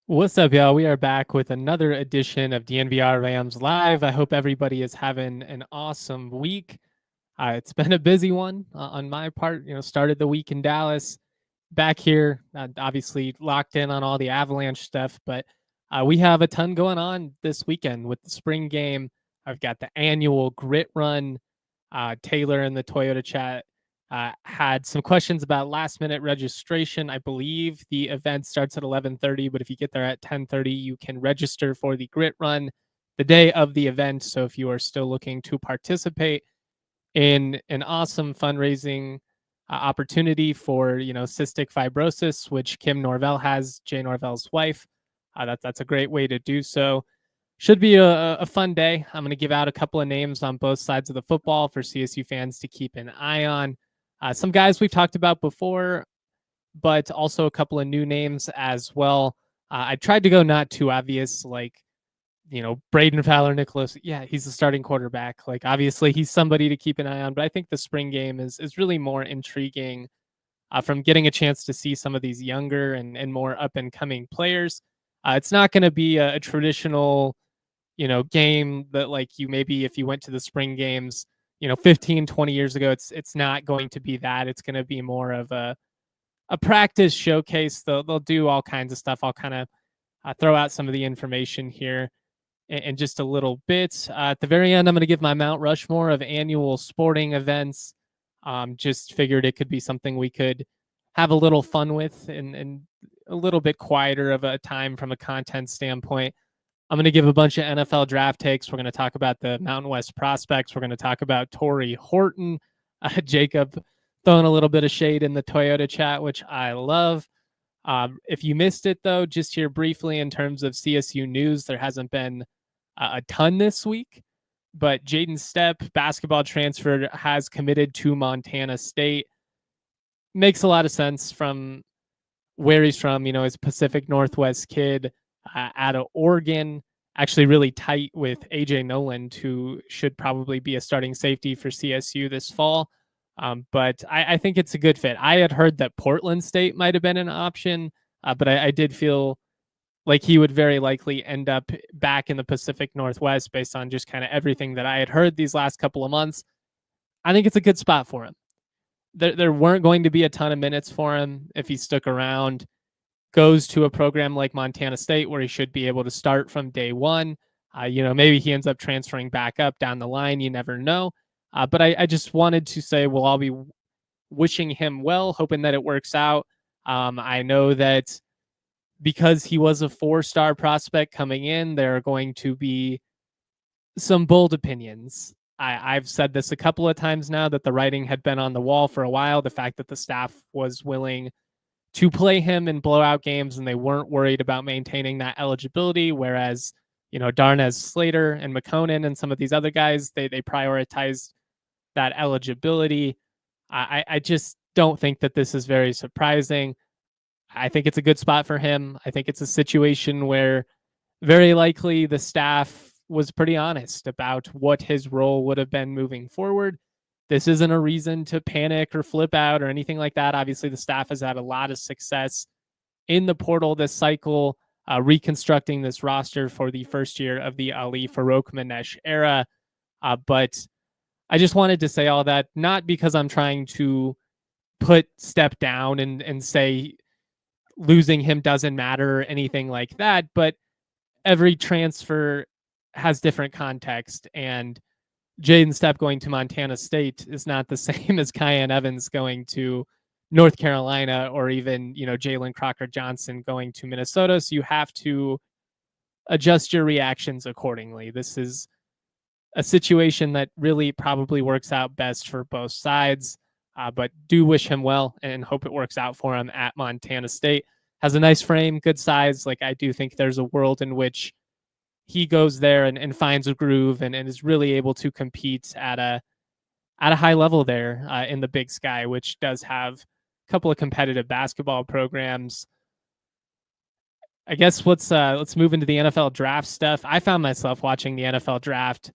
What's up, y'all? We are back with another edition of DNVR Rams Live. I hope everybody is having an awesome week. It's been a busy one on my part. Started the week in Dallas, back here, obviously locked in on all the Avalanche stuff, but we have a ton going on this weekend with the spring game. I've got the annual grit run. Taylor in the Toyota chat had some questions about last minute registration. I believe the event starts at 11:30, but if you get there at 10:30, you can register for the grit run the day of the event. So if you are still looking to participate in an awesome fundraising opportunity for cystic fibrosis, which Kim Norvell has, Jay Norvell's wife, that's a great way to do so. Should be a fun day. I'm going to give out a couple of names on both sides of the football for CSU fans to keep an eye on. Some guys we've talked about before, but also a couple of new names as well. I tried to go not too obvious, like, Braden Fowler, Nicholas. Yeah, he's the starting quarterback. Like, obviously, he's somebody to keep an eye on, but I think the spring game is really more intriguing from getting a chance to see some of these younger and more up and coming players. It's not going to be a traditional game that, like, you maybe if you went to the spring games 15, 20 years ago. It's not going to be that. It's going to be more of a practice showcase. They'll do all kinds of stuff. I'll kind of throw out some of the information here in just a little bit. At the very end, I'm going to give my Mount Rushmore of annual sporting events. Just figured it could be something we could have a little fun with and a little bit quieter of a time from a content standpoint. I'm going to give a bunch of NFL draft takes. We're going to talk about the Mountain West prospects. We're going to talk about Tory Horton. Jacob throwing a little bit of shade in the Toyota chat, which I love. If you missed it, though, just here briefly in terms of CSU news, there hasn't been a ton this week, but Jaden Stepp, basketball transfer, has committed to Montana State. Makes a lot of sense from where he's from. He's a Pacific Northwest kid out of Oregon, actually really tight with AJ Noland, who should probably be a starting safety for CSU this fall. But I think it's a good fit. I had heard that Portland State might have been an option, but I did feel like he would very likely end up back in the Pacific Northwest based on just kind of everything that I had heard these last couple of months. I think it's a good spot for him. There weren't going to be a ton of minutes for him if he stuck around. Goes to a program like Montana State where he should be able to start from day one. Maybe he ends up transferring back up down the line. You never know. But I just wanted to say we'll all be wishing him well, hoping that it works out. I know that because he was a 4-star prospect coming in, there are going to be some bold opinions. I've said this a couple of times now that the writing had been on the wall for a while. The fact that the staff was willing to play him in blowout games and they weren't worried about maintaining that eligibility, whereas Darnez Slater and McConan and some of these other guys, they prioritized that eligibility. I just don't think that this is very surprising. I think it's a good spot for him. I think it's a situation where very likely the staff was pretty honest about what his role would have been moving forward. This isn't a reason to panic or flip out or anything like that. Obviously, the staff has had a lot of success in the portal this cycle, reconstructing this roster for the first year of the Ali Farouk-Manesh era. But I just wanted to say all that, not because I'm trying to put Stepp down and say losing him doesn't matter or anything like that, but every transfer has different context, and Jaden Stepp going to Montana State is not the same as Kyan Evans going to North Carolina, or even, Jalen Crocker-Johnson going to Minnesota. So you have to adjust your reactions accordingly. This is a situation that really probably works out best for both sides. but do wish him well and hope it works out for him at Montana State. Has a nice frame, good size. Like, I do think there's a world in which he goes there and finds a groove and is really able to compete at a high level there in the Big Sky, which does have a couple of competitive basketball programs. I guess let's move into the NFL draft stuff. I found myself watching the NFL draft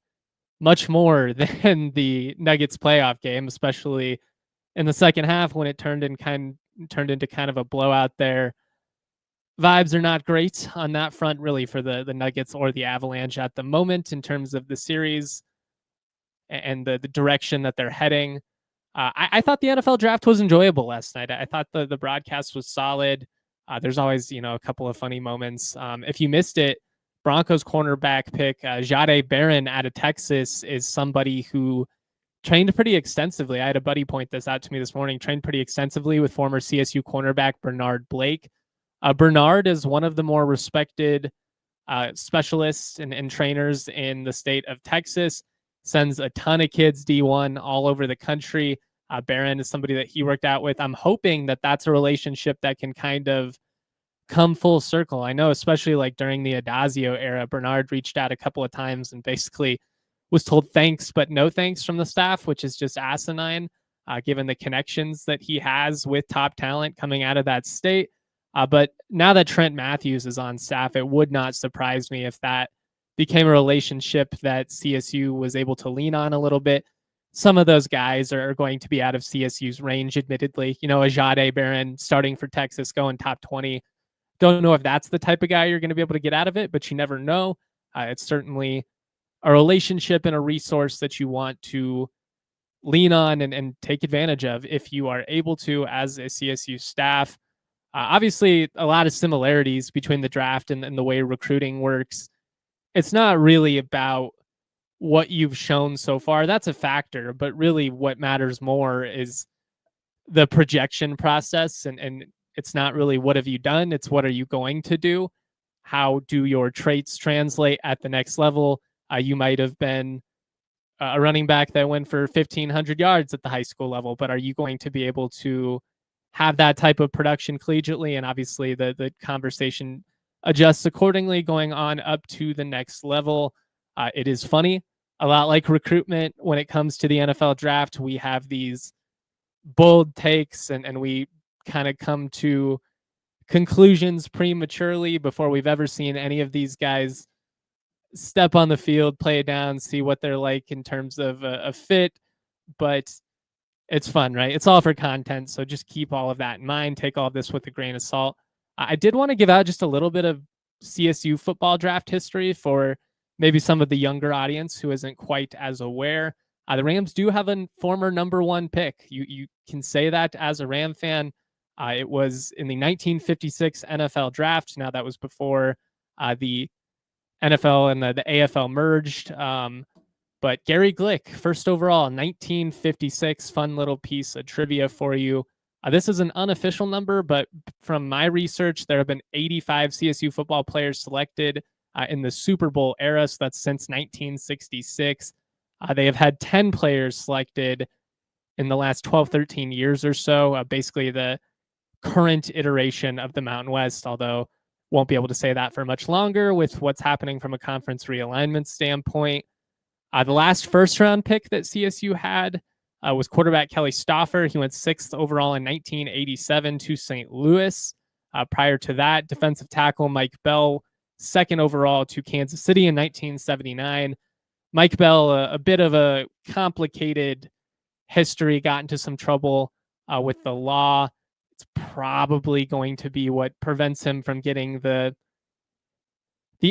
much more than the Nuggets playoff game, especially in the second half when it turned into kind of a blowout there. Vibes are not great on that front, really, for the Nuggets or the Avalanche at the moment in terms of the series and the direction that they're heading. I thought the NFL draft was enjoyable last night. I thought the broadcast was solid. There's always, a couple of funny moments. If you missed it, Broncos cornerback pick, Jahdae Barron out of Texas, is somebody who trained pretty extensively. I had a buddy point this out to me this morning, trained pretty extensively with former CSU cornerback Bernard Blake. Bernard is one of the more respected specialists and trainers in the state of Texas, sends a ton of kids D1 all over the country. Barron is somebody that he worked out with. I'm hoping that that's a relationship that can kind of come full circle. I know, especially like during the Adazio era, Bernard reached out a couple of times and basically was told thanks, but no thanks from the staff, which is just asinine, given the connections that he has with top talent coming out of that state. But now that Trent Matthews is on staff, it would not surprise me if that became a relationship that CSU was able to lean on a little bit. Some of those guys are going to be out of CSU's range, admittedly. A Jahdae Barron starting for Texas, going top 20. Don't know if that's the type of guy you're going to be able to get out of it, but you never know. It's certainly a relationship and a resource that you want to lean on and take advantage of if you are able to as a CSU staff. Obviously, a lot of similarities between the draft and the way recruiting works. It's not really about what you've shown so far. That's a factor, but really what matters more is the projection process. And it's not really what have you done, it's what are you going to do? How do your traits translate at the next level? You might have been a running back that went for 1,500 yards at the high school level, but are you going to be able to have that type of production collegiately? And obviously the conversation adjusts accordingly going on up to the next level. It is funny, a lot like recruitment when it comes to the NFL draft. We have these bold takes and we kind of come to conclusions prematurely before we've ever seen any of these guys step on the field, play it down, see what they're like in terms of a fit. But it's fun, right? It's all for content. So just keep all of that in mind. Take all of this with a grain of salt. I did want to give out just a little bit of CSU football draft history for maybe some of the younger audience who isn't quite as aware. The Rams do have a former number one pick. You can say that as a Ram fan. It was in the 1956 NFL draft. Now, that was before the NFL and the AFL merged. But Gary Glick, first overall, 1956. Fun little piece of trivia for you. This is an unofficial number, but from my research, there have been 85 CSU football players selected in the Super Bowl era. So that's since 1966. They have had 10 players selected in the last 12, 13 years or so. Basically, the current iteration of the Mountain West, although won't be able to say that for much longer with what's happening from a conference realignment standpoint. The last first-round pick that CSU had was quarterback Kelly Stauffer. He went 6th overall in 1987 to St. Louis. Prior to that, defensive tackle Mike Bell, 2nd overall to Kansas City in 1979. Mike Bell, a bit of a complicated history, got into some trouble with the law. It's probably going to be what prevents him from getting the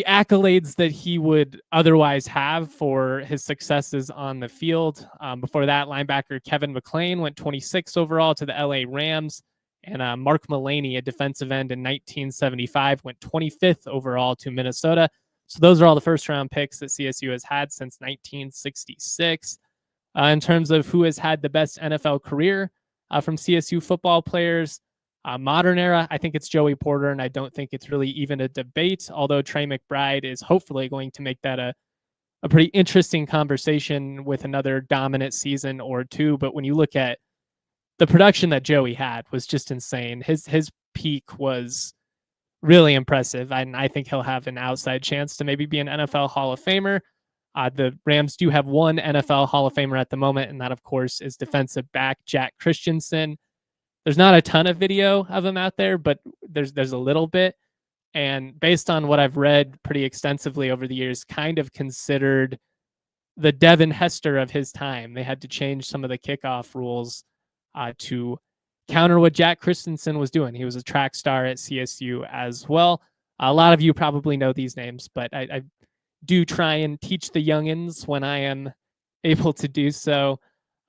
accolades that he would otherwise have for his successes on the field. Before that, linebacker Kevin McClain went 26th overall to the LA Rams. And Mark Mullaney, a defensive end in 1975, went 25th overall to Minnesota. So those are all the first-round picks that CSU has had since 1966. In terms of who has had the best NFL career from CSU football players, modern era, I think it's Joey Porter, and I don't think it's really even a debate, although Trey McBride is hopefully going to make that a pretty interesting conversation with another dominant season or two. But when you look at the production that Joey had was just insane. His peak was really impressive. And I think he'll have an outside chance to maybe be an NFL Hall of Famer. The Rams do have one NFL Hall of Famer at the moment, and that, of course, is defensive back Jack Christensen. There's not a ton of video of him out there, but there's a little bit. And based on what I've read pretty extensively over the years, kind of considered the Devin Hester of his time. They had to change some of the kickoff rules to counter what Jack Christensen was doing. He was a track star at CSU as well. A lot of you probably know these names, but I do try and teach the youngins when I am able to do so.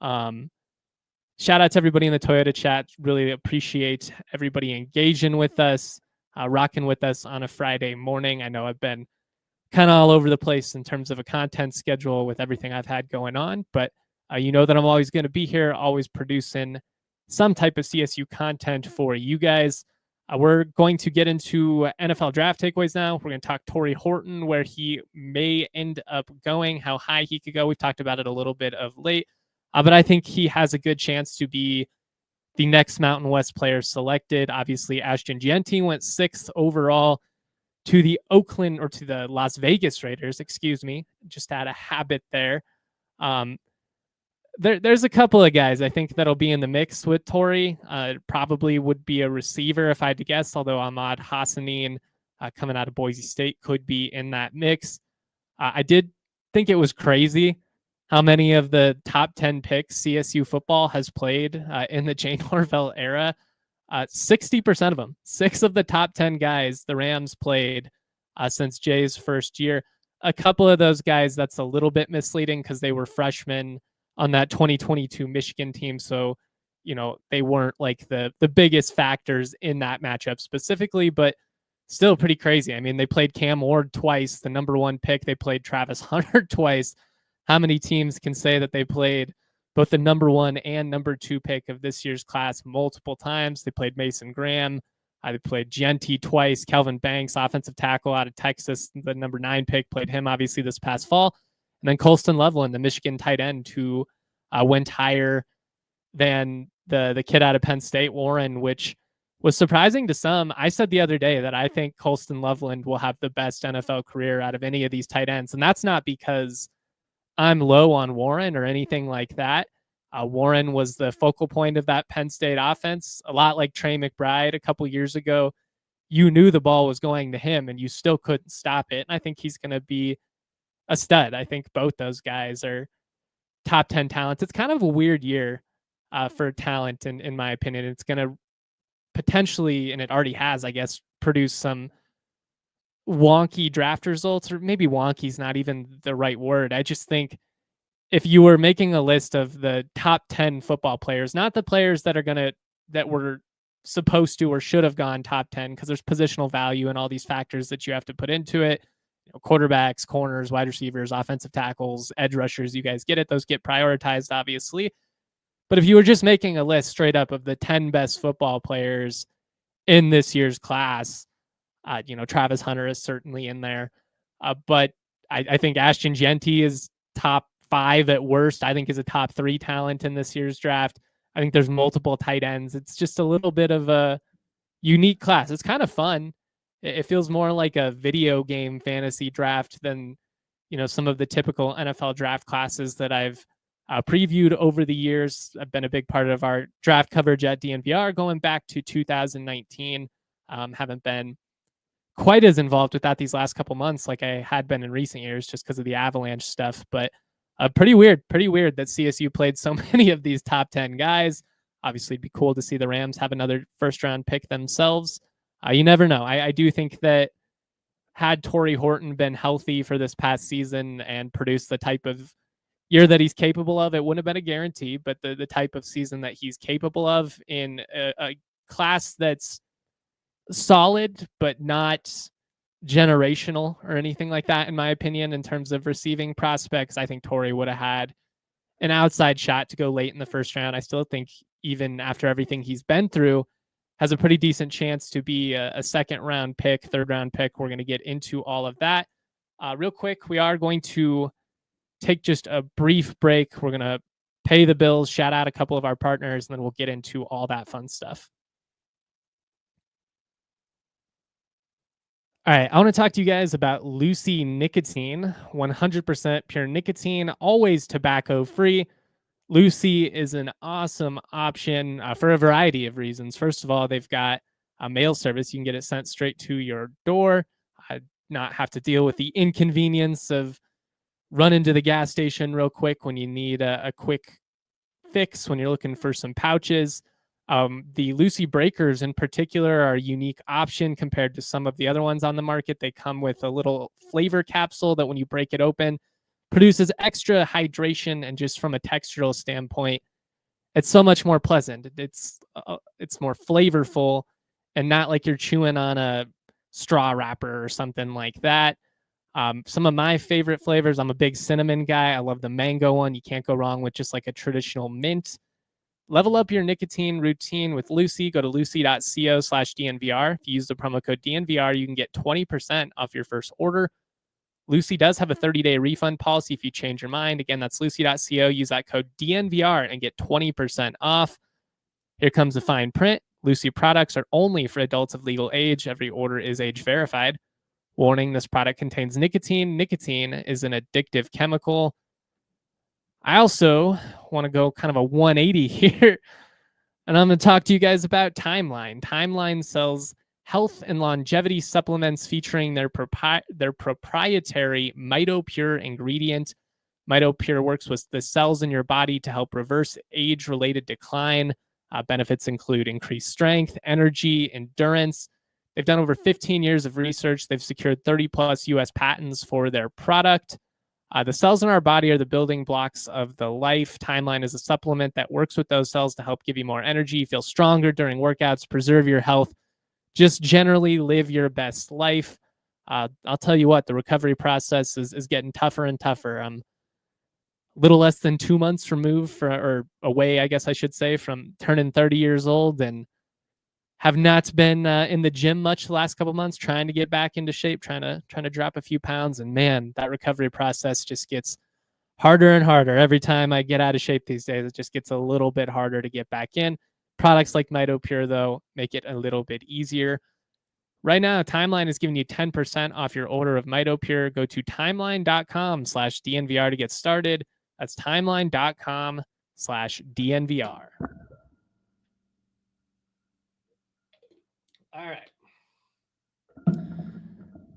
Shout out to everybody in the Toyota chat. Really appreciate everybody engaging with us, rocking with us on a Friday morning. I know I've been kind of all over the place in terms of a content schedule with everything I've had going on, but you know that I'm always going to be here, always producing some type of CSU content for you guys. We're going to get into NFL draft takeaways now. We're going to talk Tory Horton, where he may end up going, how high he could go. We've talked about it a little bit of late, but I think he has a good chance to be the next Mountain West player selected. Obviously, Ashton Jeanty went 6th overall to the Las Vegas Raiders, just had a habit there. There's a couple of guys I think that'll be in the mix with Tory. Probably would be a receiver if I had to guess, although Ahmad Hassanin coming out of Boise State could be in that mix. I did think it was crazy how many of the top 10 picks CSU football has played in the Jay Norvell era. 60% of them, 6 of the top 10 guys the Rams played since Jay's first year. A couple of those guys, that's a little bit misleading because they were freshmen on that 2022 Michigan team. So, they weren't like the biggest factors in that matchup specifically, but still pretty crazy. I mean, they played Cam Ward twice, the number 1 pick. They played Travis Hunter twice. How many teams can say that they played both the number 1 and number 2 pick of this year's class multiple times? They played Mason Graham. They played Jeanty twice. Kelvin Banks, offensive tackle out of Texas, the number 9 pick, played him obviously this past fall. And then Colston Loveland, the Michigan tight end, who went higher than the kid out of Penn State, Warren, which was surprising to some. I said the other day that I think Colston Loveland will have the best NFL career out of any of these tight ends. And that's not because I'm low on Warren or anything like that. Warren was the focal point of that Penn State offense, a lot like Trey McBride a couple years ago. You knew the ball was going to him and you still couldn't stop it. And I think he's going to be a stud. I think both those guys are top 10 talents. It's kind of a weird year for talent, in my opinion. It's going to potentially, and it already has, I guess, produce some wonky draft results, or maybe wonky is not even the right word. I just think if you were making a list of the top 10 football players, not the players that were supposed to or should have gone top 10, because there's positional value and all these factors that you have to put into it. Quarterbacks, corners, wide receivers, offensive tackles, edge rushers, you guys get it. Those get prioritized, obviously. But if you were just making a list straight up of the 10 best football players in this year's class, Travis Hunter is certainly in there. But I think Ashton Jeanty is top 5 at worst. I think is a top 3 talent in this year's draft. I think there's multiple tight ends. It's just a little bit of a unique class. It's kind of fun. It feels more like a video game fantasy draft than, some of the typical NFL draft classes that I've previewed over the years. I've been a big part of our draft coverage at DNVR going back to 2019. Haven't been quite as involved with that these last couple months like I had been in recent years just because of the Avalanche stuff. But pretty weird that CSU played so many of these top 10 guys. Obviously, it'd be cool to see the Rams have another first-round pick themselves. You never know. I do think that had Tory Horton been healthy for this past season and produced the type of year that he's capable of, it wouldn't have been a guarantee, but the type of season that he's capable of in a class that's solid, but not generational or anything like that, in my opinion, in terms of receiving prospects, I think Tory would have had an outside shot to go late in the first round. I still think even after everything he's been through, has a pretty decent chance to be a second round pick, third round pick. We're going to get into all of that. Real quick, we are going to take just a brief break. We're going to pay the bills, shout out a couple of our partners, and then we'll get into all that fun stuff. All right, I want to talk to you guys about Lucy Nicotine, 100% pure nicotine, always tobacco free. Lucy is an awesome option for a variety of reasons. First of all, they've got a mail service. You can get it sent straight to your door, not have to deal with the inconvenience of running to the gas station real quick when you need a quick fix, when you're looking for some pouches. The Lucy Breakers in particular are a unique option compared to some of the other ones on the market. They come with a little flavor capsule that when you break it open, produces extra hydration, and just from a textural standpoint, it's so much more pleasant. It's more flavorful and not like you're chewing on a straw wrapper or something like that. Some of my favorite flavors, I'm a big cinnamon guy. I love the mango one. You can't go wrong with just like a traditional mint. Level up your nicotine routine with Lucy. Go to lucy.co/DNVR. If you use the promo code DNVR, you can get 20% off your first order. Lucy does have a 30-day refund policy if you change your mind. Again, that's lucy.co. Use that code DNVR and get 20% off. Here comes the fine print. Lucy products are only for adults of legal age. Every order is age verified. Warning, this product contains nicotine. Nicotine is an addictive chemical. I also want to go kind of a 180 here, and I'm going to talk to you guys about Timeline. Timeline sells health and longevity supplements featuring their proprietary MitoPure ingredient. MitoPure works with the cells in your body to help reverse age-related decline. Benefits include increased strength, energy, endurance. They've done over 15 years of research. They've secured 30 plus US patents for their product. The cells in our body are the building blocks of the life. Timeline is a supplement that works with those cells to help give you more energy, feel stronger during workouts, preserve your health, just generally live your best life. I'll tell you what, the recovery process is getting tougher and tougher. I'm a little less than 2 months removed or away, I guess I should say, from turning 30 years old, and have not been in the gym much the last couple months, trying to get back into shape, trying to drop a few pounds. And man, that recovery process just gets harder and harder. Every time I get out of shape these days, it just gets a little bit harder to get back in. Products like MitoPure, though, make it a little bit easier. Right now, Timeline is giving you 10% off your order of MitoPure. Go to timeline.com/DNVR to get started. That's timeline.com/DNVR. All right.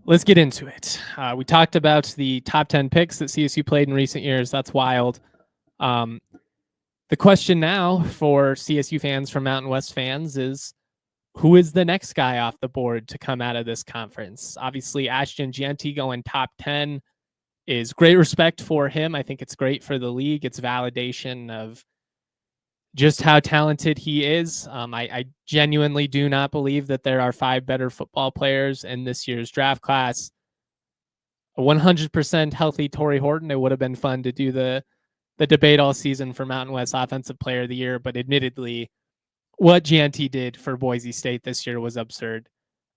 Let's get into it. We talked about the top 10 picks that CSU played in recent years. That's wild. The question now for CSU fans, from Mountain West fans, is who is the next guy off the board to come out of this conference? Obviously, Ashton Gianti going top 10 is great respect for him. I think it's great for the league. It's validation of just how talented he is. I genuinely do not believe that there are 5 better football players in this year's draft class. A 100% healthy Tory Horton, it would have been fun to do the debate all season for Mountain West Offensive Player of the Year, but admittedly, what Gianti did for Boise State this year was absurd.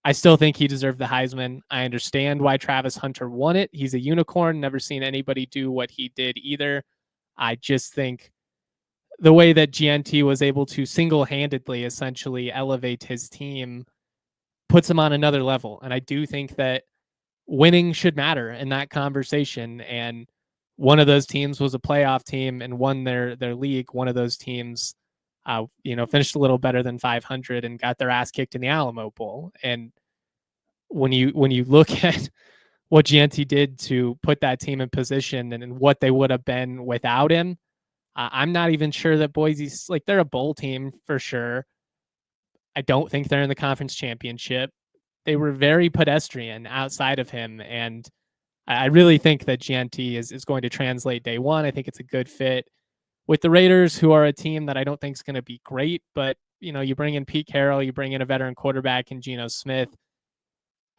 I still think he deserved the Heisman. I understand why Travis Hunter won it. He's a unicorn. Never seen anybody do what he did either. I just think the way that Gianti was able to single-handedly essentially elevate his team puts him on another level. And I do think that winning should matter in that conversation. And one of those teams was a playoff team and won their league. One of those teams, finished a little better than 500 and got their ass kicked in the Alamo Bowl. And when you look at what Gianti did to put that team in position and what they would have been without him, I'm not even sure that Boise's they're a bowl team for sure. I don't think they're in the conference championship. They were very pedestrian outside of him. And I really think that Gianti is going to translate day one. I think it's a good fit with the Raiders, who are a team that I don't think is going to be great. But, you bring in Pete Carroll, you bring in a veteran quarterback in Geno Smith.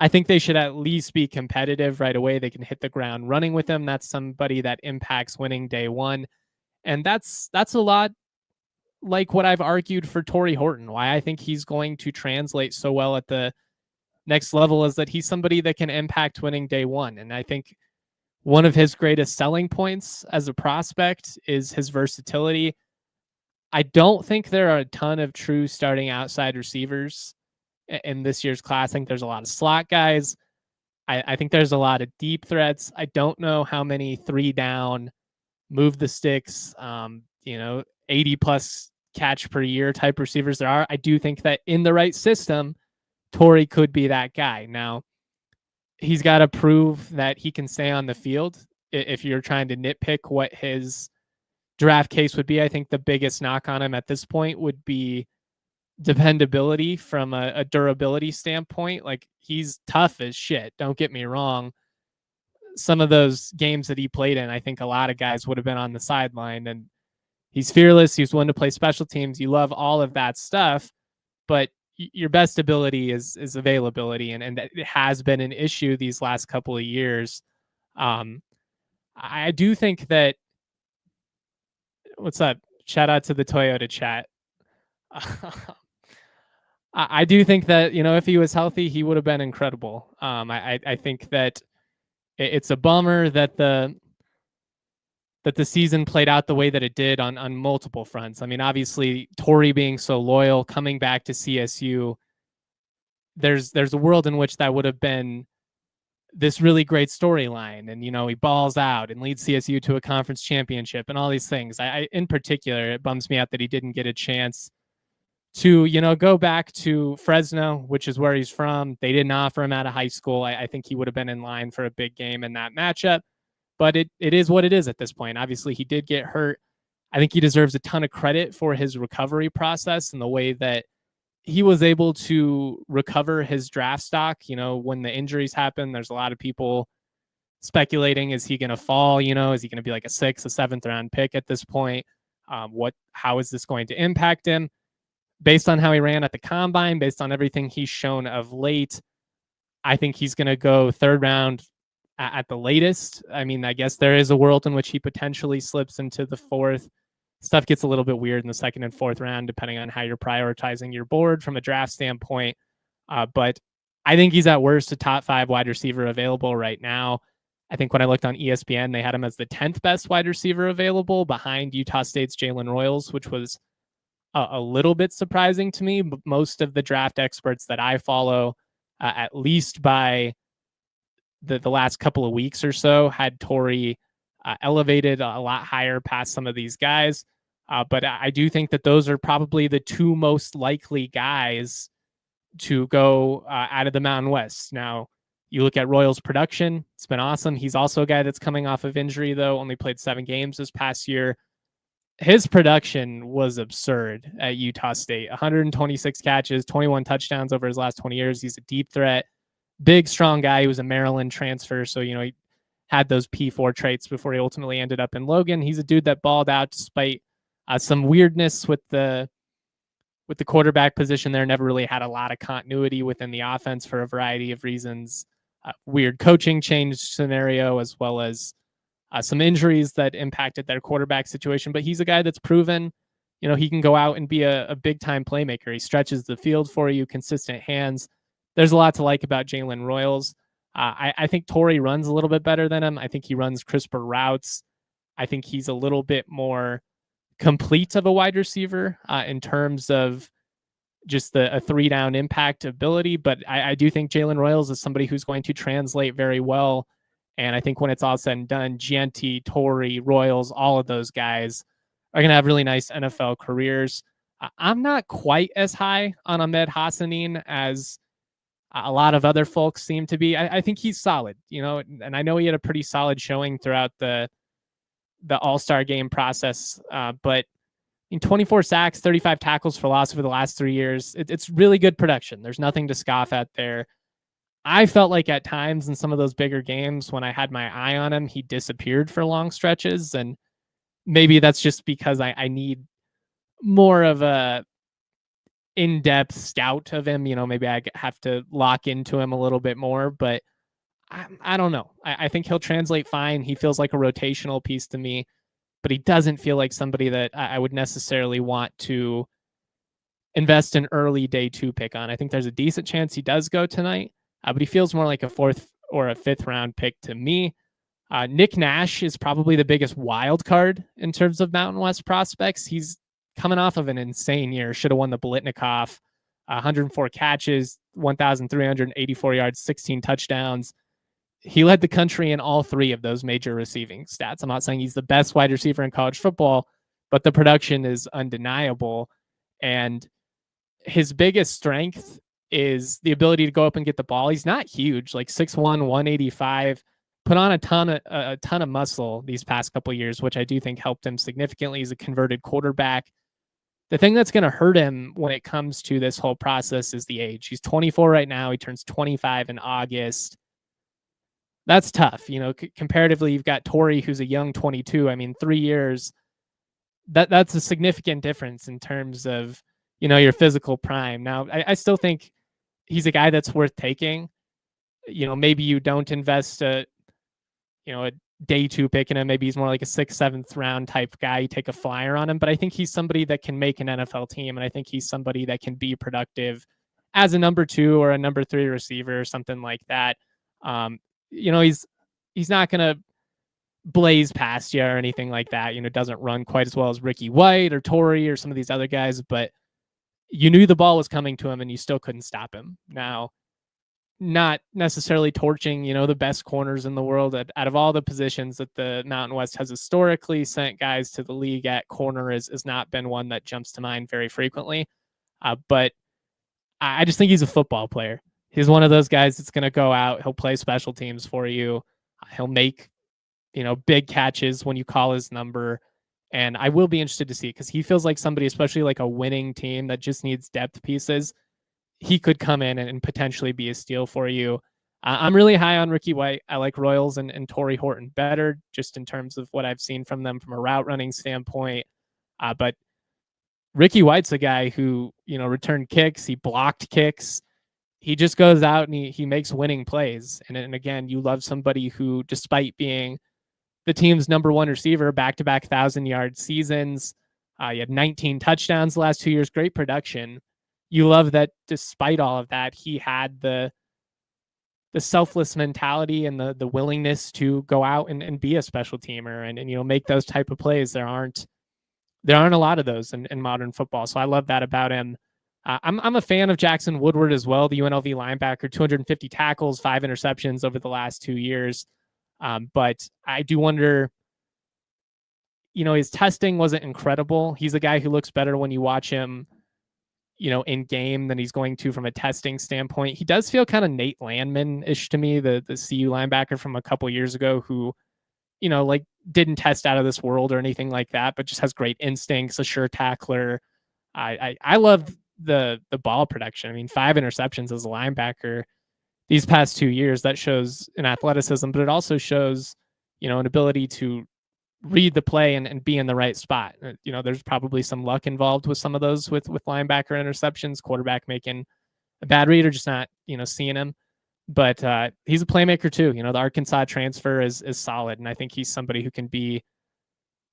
I think they should at least be competitive right away. They can hit the ground running with them. That's somebody that impacts winning day one. And that's a lot like what I've argued for Tory Horton, why I think he's going to translate so well at the next level, is that he's somebody that can impact winning day one. And I think one of his greatest selling points as a prospect is his versatility. I don't think there are a ton of true starting outside receivers in this year's class. I think there's a lot of slot guys. I think there's a lot of deep threats. I don't know how many 3 down, move the sticks, 80 plus catch per year type receivers there are. I do think that in the right system, Tory could be that guy. Now, he's got to prove that he can stay on the field. If you're trying to nitpick what his draft case would be, I think the biggest knock on him at this point would be dependability from a durability standpoint. Like, he's tough as shit, don't get me wrong. Some of those games that he played in, I think a lot of guys would have been on the sideline. And he's fearless. He's willing to play special teams. You love all of that stuff, but your best ability is availability, and it has been an issue these last couple of years. I do think that. What's up? Shout out to the Toyota chat. I do think that, if he was healthy, he would have been incredible. I think that it's a bummer that the season played out the way that it did on multiple fronts. I mean, obviously, Tory being so loyal, coming back to CSU, there's a world in which that would have been this really great storyline. And, he balls out and leads CSU to a conference championship and all these things. I in particular, it bums me out that he didn't get a chance to, go back to Fresno, which is where he's from. They didn't offer him out of high school. I think he would have been in line for a big game in that matchup. But it is what it is at this point. Obviously, he did get hurt. I think he deserves a ton of credit for his recovery process and the way that he was able to recover his draft stock. When the injuries happen, there's a lot of people speculating, is he going to fall? Is he going to be like a 6th, a 7th round pick at this point? How is this going to impact him? Based on how he ran at the combine, based on everything he's shown of late, I think he's going to go 3rd round at the latest. I mean, I guess there is a world in which he potentially slips into the 4th. Stuff gets a little bit weird in the 2nd and 4th round, depending on how you're prioritizing your board from a draft standpoint. But I think he's at worst a top 5 wide receiver available right now. I think when I looked on ESPN, they had him as the 10th best wide receiver available, behind Utah State's Jalen Royals, which was a little bit surprising to me. But most of the draft experts that I follow, at least by the last couple of weeks or so, had Tory elevated a lot higher past some of these guys. But I do think that those are probably the 2 most likely guys to go out of the Mountain West. Now, you look at Royals' production, it's been awesome. He's also a guy that's coming off of injury, though, only played 7 games this past year. His production was absurd at Utah State. 126 catches, 21 touchdowns over his last 20 years. He's a deep threat, big, strong guy. He was a Maryland transfer, so, he had those P4 traits before he ultimately ended up in Logan. He's a dude that balled out despite some weirdness with the quarterback position there. Never really had a lot of continuity within the offense for a variety of reasons. Weird coaching change scenario, as well as some injuries that impacted their quarterback situation. But he's a guy that's proven, he can go out and be a big-time playmaker. He stretches the field for you, consistent hands. There's a lot to like about Jalen Royals. I think Tory runs a little bit better than him. I think he runs crisper routes. I think he's a little bit more complete of a wide receiver in terms of just a 3-down impact ability. But I do think Jalen Royals is somebody who's going to translate very well. And I think when it's all said and done, Gianti, Tory, Royals, all of those guys are going to have really nice NFL careers. I'm not quite as high on Ahmed Hassanin as a lot of other folks seem to be. I think he's solid, and I know he had a pretty solid showing throughout the All-Star game process. But in 24 sacks, 35 tackles for loss over the last 3 years, it's really good production. There's nothing to scoff at there. I felt like at times in some of those bigger games when I had my eye on him, he disappeared for long stretches. And maybe that's just because I need more of a in-depth scout of him. Maybe I have to lock into him a little bit more, but I don't know. I think he'll translate fine. He feels like a rotational piece to me, but he doesn't feel like somebody that I would necessarily want to invest an early day 2 pick on. I think there's a decent chance he does go tonight, but he feels more like a 4th or a 5th round pick to me. Nick Nash is probably the biggest wild card in terms of Mountain West prospects. He's coming off of an insane year. Should have won the Blitnikoff. 104 catches, 1,384 yards, 16 touchdowns. He led the country in all three of those major receiving stats. I'm not saying he's the best wide receiver in college football, but the production is undeniable. And his biggest strength is the ability to go up and get the ball. He's not huge, like 6'1", 185, put on a ton of muscle these past couple of years, which I do think helped him significantly. He's a converted quarterback. The thing that's going to hurt him when it comes to this whole process is the age. He's 24 right now. He turns 25 in August. That's tough. Comparatively, you've got Tory, who's a young 22. I mean, 3 years, that's a significant difference in terms of, your physical prime. Now, I still think he's a guy that's worth taking. Maybe you don't invest a day 2 pick in him. Maybe he's more like a 6th, 7th round type guy. You take a flyer on him, but I think he's somebody that can make an NFL team. And I think he's somebody that can be productive as a number 2 or a number 3 receiver or something like that. He's not going to blaze past you or anything like that. Doesn't run quite as well as Ricky White or Tory or some of these other guys, but you knew the ball was coming to him and you still couldn't stop him. Now, not necessarily torching, the best corners in the world. Out of all the positions that the Mountain West has historically sent guys to the league at, corner has not been one that jumps to mind very frequently. But I just think he's a football player. He's one of those guys that's going to go out. He'll play special teams for you. He'll make, big catches when you call his number. And I will be interested to see, because he feels like somebody, especially like a winning team that just needs depth pieces, he could come in and potentially be a steal for you. I'm really high on Ricky White. I like Royals and Tory Horton better, just in terms of what I've seen from them from a route running standpoint. But Ricky White's a guy who, returned kicks. He blocked kicks. He just goes out and he makes winning plays. And again, you love somebody who, despite being the team's number 1 receiver, back-to-back 1,000-yard seasons, he had 19 touchdowns the last 2 years, great production. You love that despite all of that, he had the selfless mentality and the willingness to go out and be a special teamer and make those type of plays. There aren't a lot of those in modern football. So I love that about him. I'm a fan of Jackson Woodward as well, the UNLV linebacker, 250 tackles, 5 interceptions over the last 2 years. But I do wonder, his testing wasn't incredible. He's a guy who looks better when you watch him, in game than he's going to from a testing standpoint. He does feel kind of Nate Landman-ish to me, the CU linebacker from a couple years ago who, didn't test out of this world or anything like that, but just has great instincts, a sure tackler. I love the ball production. I mean, 5 interceptions as a linebacker these past 2 years, that shows an athleticism, but it also shows, an ability to read the play and be in the right spot. There's probably some luck involved with some of those with linebacker interceptions, quarterback making a bad read or just not, seeing him. But he's a playmaker too. The Arkansas transfer is solid, and I think he's somebody who can be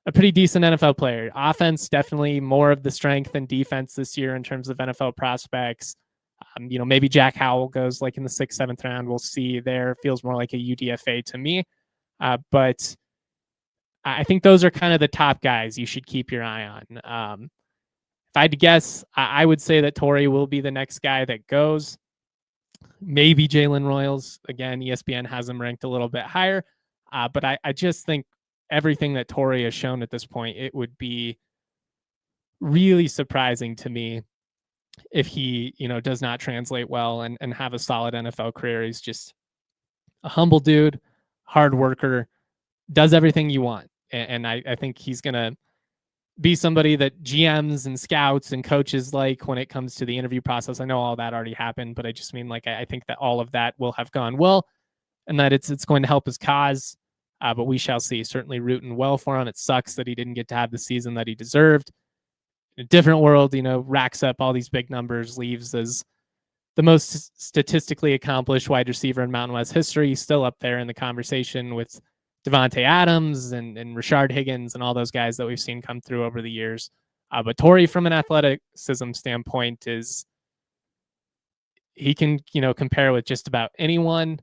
a pretty decent NFL player. Offense, definitely more of the strength than defense this year in terms of NFL prospects. Maybe Jack Howell goes like in the 6th, 7th round. We'll see there. Feels more like a UDFA to me. But I think those are kind of the top guys you should keep your eye on. If I had to guess, I would say that Tory will be the next guy that goes. Maybe Jalen Royals. Again, ESPN has him ranked a little bit higher. But I just think everything that Tory has shown at this point, it would be really surprising to me if he, does not translate well and have a solid NFL career. He's just a humble dude, hard worker, does everything you want. And I think he's going to be somebody that GMs and scouts and coaches like when it comes to the interview process. I know all that already happened, but I just mean, I think that all of that will have gone well and that it's going to help his cause. But we shall see. Certainly rooting well for him. It sucks that he didn't get to have the season that he deserved. In a different world, racks up all these big numbers, leaves as the most statistically accomplished wide receiver in Mountain West history, still up there in the conversation with Devontae Adams and Rashard Higgins and all those guys that we've seen come through over the years. But Tory, from an athleticism standpoint, he can, compare with just about anyone.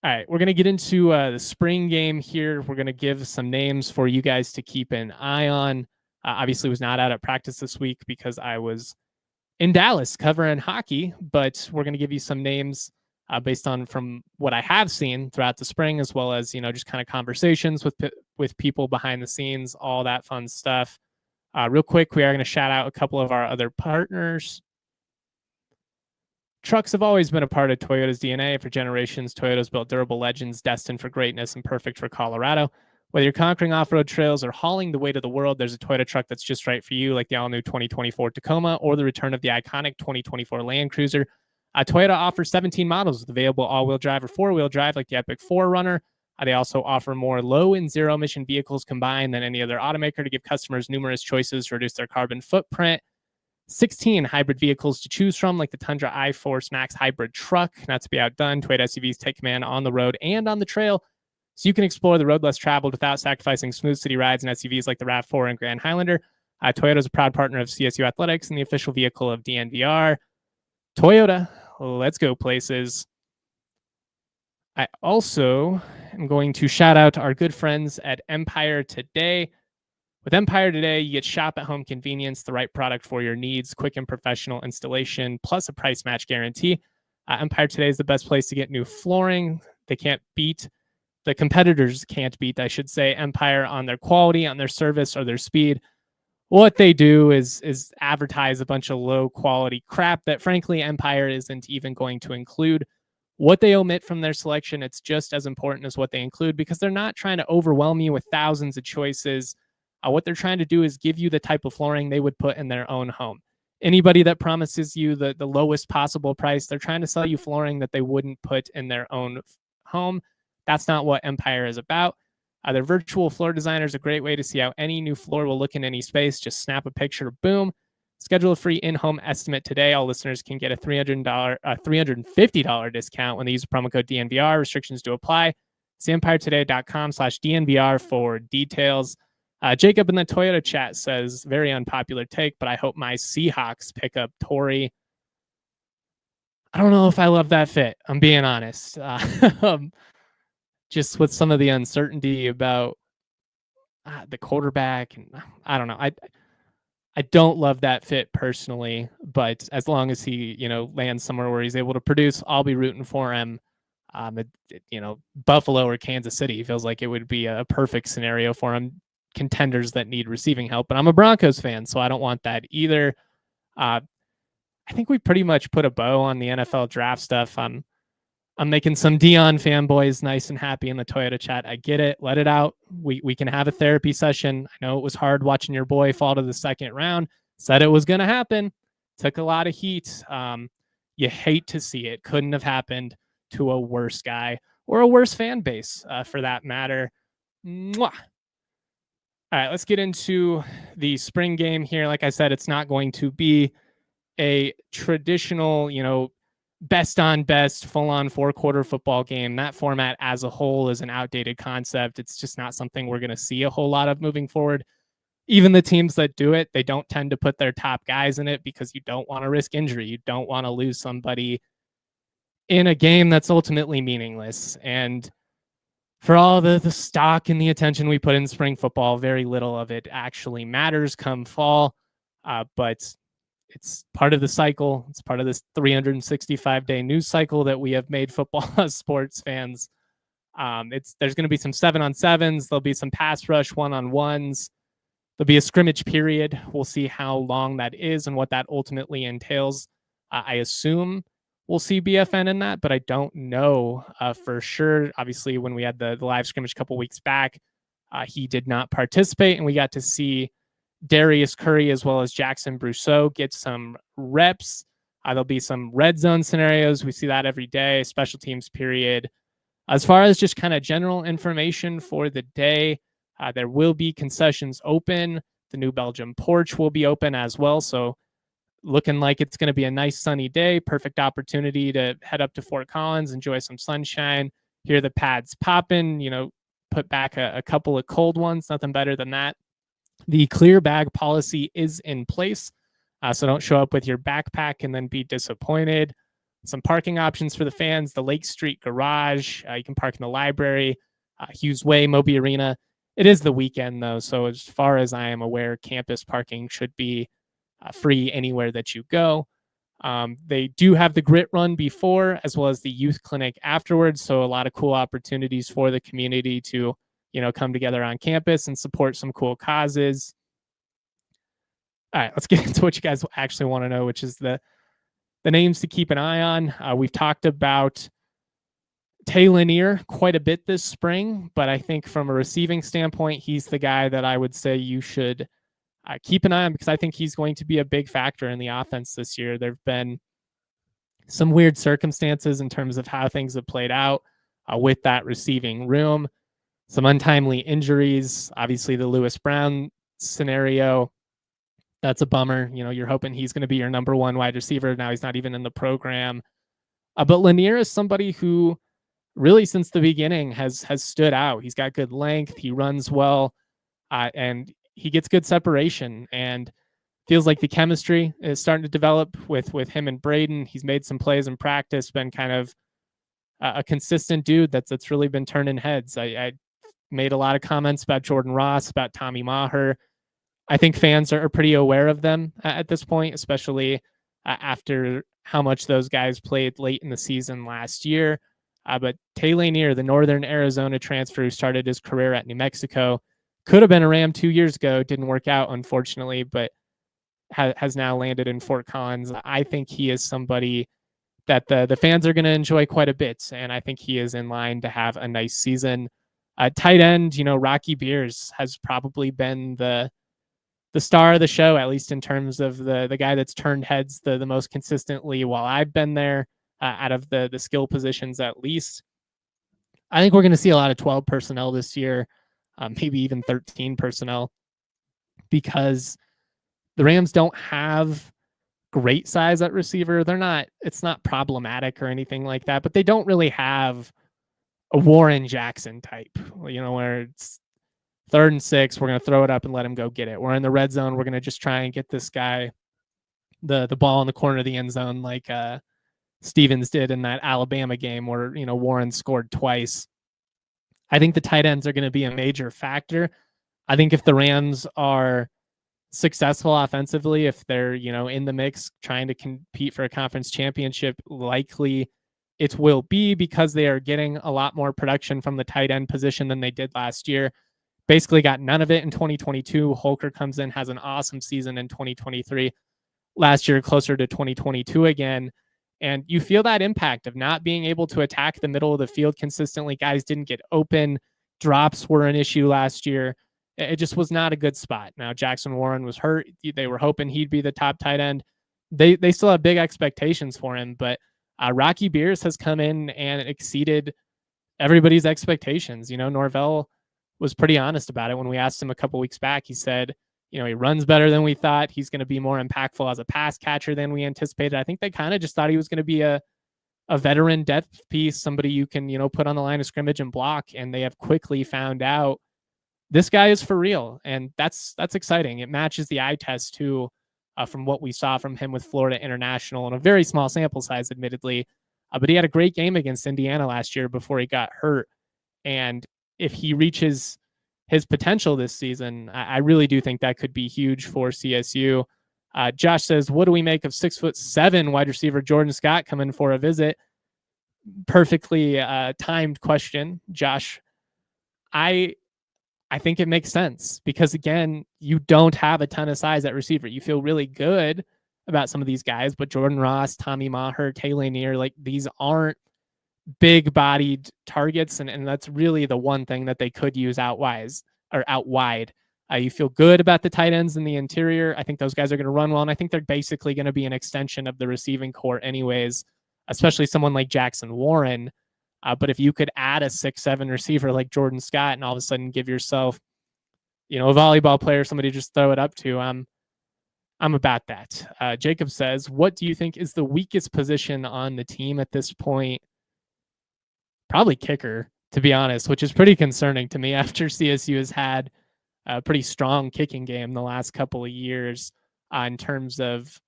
All right, we're going to get into the spring game here. We're going to give some names for you guys to keep an eye on. Obviously, was not out at practice this week because I was in Dallas covering hockey, but we're going to give you some names based on from what I have seen throughout the spring, as well as just kind of conversations with people behind the scenes, all that fun stuff. Real quick, we are going to shout out a couple of our other partners. Trucks have always been a part of Toyota's DNA. For generations, Toyota's built durable legends destined for greatness and perfect for Colorado. Whether you're conquering off-road trails or hauling the weight of the world, there's a Toyota truck that's just right for you, like the all-new 2024 Tacoma or the return of the iconic 2024 Land Cruiser. Toyota offers 17 models with available all-wheel drive or four-wheel drive, like the Epic 4Runner. They also offer more low and zero-emission vehicles combined than any other automaker to give customers numerous choices to reduce their carbon footprint. 16 hybrid vehicles to choose from, like the Tundra iForce Max hybrid truck. Not to be outdone, Toyota SUVs take command on the road and on the trail, so you can explore the road less traveled without sacrificing smooth city rides in SUVs like the RAV4 and Grand Highlander. Toyota is a proud partner of CSU Athletics and the official vehicle of DNVR. Toyota, let's go places. I also am going to shout out our good friends at Empire Today. With Empire Today, you get shop-at-home convenience, the right product for your needs, quick and professional installation, plus a price match guarantee. Empire Today is the best place to get new flooring. They can't beat, the competitors can't beat, I should say, Empire on their quality, on their service, or their speed. What they do is advertise a bunch of low-quality crap that, frankly, Empire isn't even going to include. What they omit from their selection, it's just as important as what they include, because they're not trying to overwhelm you with thousands of choices. What they're trying to do is give you the type of flooring they would put in their own home. Anybody that promises you the lowest possible price, they're trying to sell you flooring that they wouldn't put in their own home. That's not what Empire is about. Their virtual floor designer is a great way to see how any new floor will look in any space. Just snap a picture, boom. Schedule a free in-home estimate today. All listeners can get a $350 discount when they use the promo code DNVR. Restrictions do apply. See empiretoday.com/DNVR for details. Jacob in the Toyota chat says, very unpopular take, but I hope my Seahawks pick up Tory. I don't know if I love that fit. I'm being honest. Just with some of the uncertainty about the quarterback, and I don't know. I don't love that fit personally, but as long as he, lands somewhere where he's able to produce, I'll be rooting for him. Buffalo or Kansas City feels like it would be a perfect scenario for him. Contenders that need receiving help, but I'm a Broncos fan, so I don't want that either. I think we pretty much put a bow on the NFL draft stuff. I'm making some Dion fanboys nice and happy in the Toyota chat. I get it. Let it out. We can have a therapy session. I know it was hard watching your boy fall to the second round. Said it was going to happen. Took a lot of heat. You hate to see it. Couldn't have happened to a worse guy or a worse fan base for that matter. Mwah. All right, let's get into the spring game here. Like I said, it's not going to be a traditional, best on best, full on 4-quarter football game. That format as a whole is an outdated concept. It's just not something we're going to see a whole lot of moving forward. Even the teams that do it, they don't tend to put their top guys in it because you don't want to risk injury. You don't want to lose somebody in a game that's ultimately meaningless. And for all the stock and the attention we put in spring football, very little of it actually matters come fall. But it's part of the cycle. It's part of this 365-day news cycle that we have made football as sports fans. There's going to be some 7-on-7s. There'll be some pass rush 1-on-1s. There'll be a scrimmage period. We'll see how long that is and what that ultimately entails. I assume we'll see BFN in that, but I don't know for sure. Obviously, when we had the live scrimmage a couple weeks back, he did not participate, and we got to see Darius Curry as well as Jackson Brousseau get some reps. There'll be some red zone scenarios. We see that every day, special teams period. As far as just kind of general information for the day, there will be concessions open. The New Belgium porch will be open as well. So looking like it's going to be a nice sunny day. Perfect opportunity to head up to Fort Collins, enjoy some sunshine, hear the pads popping, put back a couple of cold ones. Nothing better than that. The clear bag policy is in place. So don't show up with your backpack and then be disappointed. some parking options for the fans, the Lake Street Garage. You can park in the library, Hughes Way, Moby Arena. It is the weekend, though, so as far as I am aware, campus parking should be free anywhere that you go. They do have the grit run before, as well as the youth clinic afterwards, so a lot of cool opportunities for the community to, come together on campus and support some cool causes. All right, let's get into what you guys actually want to know, which is the names to keep an eye on. We've talked about Tay Lanier quite a bit this spring, but I think from a receiving standpoint, he's the guy that I would say you should keep an eye on, because I think he's going to be a big factor in the offense this year. There have been some weird circumstances in terms of how things have played out with that receiving room. Some untimely injuries, obviously the Lewis Brown scenario. That's a bummer. You're hoping he's going to be your number one wide receiver. Now he's not even in the program. But Lanier is somebody who really since the beginning has stood out. He's got good length. He runs well, and he gets good separation, and feels like the chemistry is starting to develop with him and Braden. He's made some plays in practice, been kind of a consistent dude that's really been turning heads. I made a lot of comments about Jordan Ross, about Tommy Maher. I think fans are pretty aware of them at this point, especially after how much those guys played late in the season last year. But Tay Lanier, the Northern Arizona transfer who started his career at New Mexico, could have been a Ram 2 years ago. Didn't work out, unfortunately, but has now landed in Fort Collins. I think he is somebody that the fans are going to enjoy quite a bit, and I think he is in line to have a nice season. Tight end, Rocky Beers has probably been the star of the show, at least in terms of the guy that's turned heads the most consistently while I've been there, out of the skill positions at least. I think we're going to see a lot of 12 personnel this year, maybe even 13 personnel, because the Rams don't have great size at receiver. It's not problematic or anything like that, but they don't really have a Warren Jackson type, where it's 3rd and 6, we're going to throw it up and let him go get it. We're in the red zone, we're going to just try and get this guy the ball in the corner of the end zone, like Stevens did in that Alabama game where, Warren scored twice. I think the tight ends are going to be a major factor. I think if the Rams are successful offensively, if they're, in the mix trying to compete for a conference championship, likely it will be because they are getting a lot more production from the tight end position than they did last year. Basically got none of it in 2022. Holker comes in, has an awesome season in 2023. Last year, closer to 2022 again. And you feel that impact of not being able to attack the middle of the field consistently. Guys didn't get open. Drops were an issue last year. It just was not a good spot. Now, Jackson Warren was hurt. They were hoping he'd be the top tight end. They still have big expectations for him, but Rocky Beers has come in and exceeded everybody's expectations. Norvell was pretty honest about it when we asked him a couple weeks back. He said, he runs better than we thought. He's going to be more impactful as a pass catcher than we anticipated. I think they kind of just thought he was going to be a veteran depth piece, somebody you can, put on the line of scrimmage and block. And they have quickly found out this guy is for real. And that's exciting. It matches the eye test too, from what we saw from him with Florida International, in a very small sample size, admittedly. But he had a great game against Indiana last year before he got hurt. And if he reaches his potential this season, I really do think that could be huge for CSU. Josh says, what do we make of 6'7" wide receiver Jordan Scott coming for a visit? Perfectly timed question, Josh. I think it makes sense because, again, you don't have a ton of size at receiver. You feel really good about some of these guys, but Jordan Ross, Tommy Maher, Tay Lanier, like, these aren't big-bodied targets, and that's really the one thing that they could use out wide. You feel good about the tight ends in the interior. I think those guys are going to run well, and I think they're basically going to be an extension of the receiving core anyways, especially someone like Jackson Warren. But if you could add a 6'7" receiver like Jordan Scott and all of a sudden give yourself, a volleyball player, somebody to just throw it up to, I'm about that. Jacob says, what do you think is the weakest position on the team at this point? Probably kicker, to be honest, which is pretty concerning to me after CSU has had a pretty strong kicking game the last couple of years, in terms of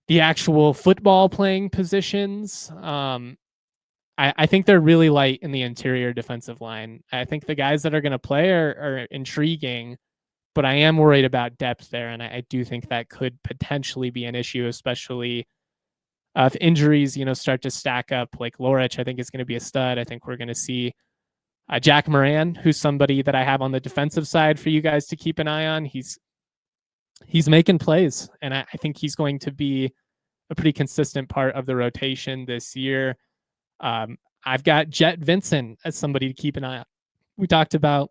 the actual football playing positions, I think they're really light in the interior defensive line. I think the guys that are going to play are intriguing, but I am worried about depth there, and I do think that could potentially be an issue, especially if injuries, start to stack up. Like Lorich, I think is going to be a stud. I think we're going to see Jack Moran, who's somebody that I have on the defensive side for you guys to keep an eye on. He's making plays, and I think he's going to be a pretty consistent part of the rotation this year. I've got Jet Vincent as somebody to keep an eye on. We talked about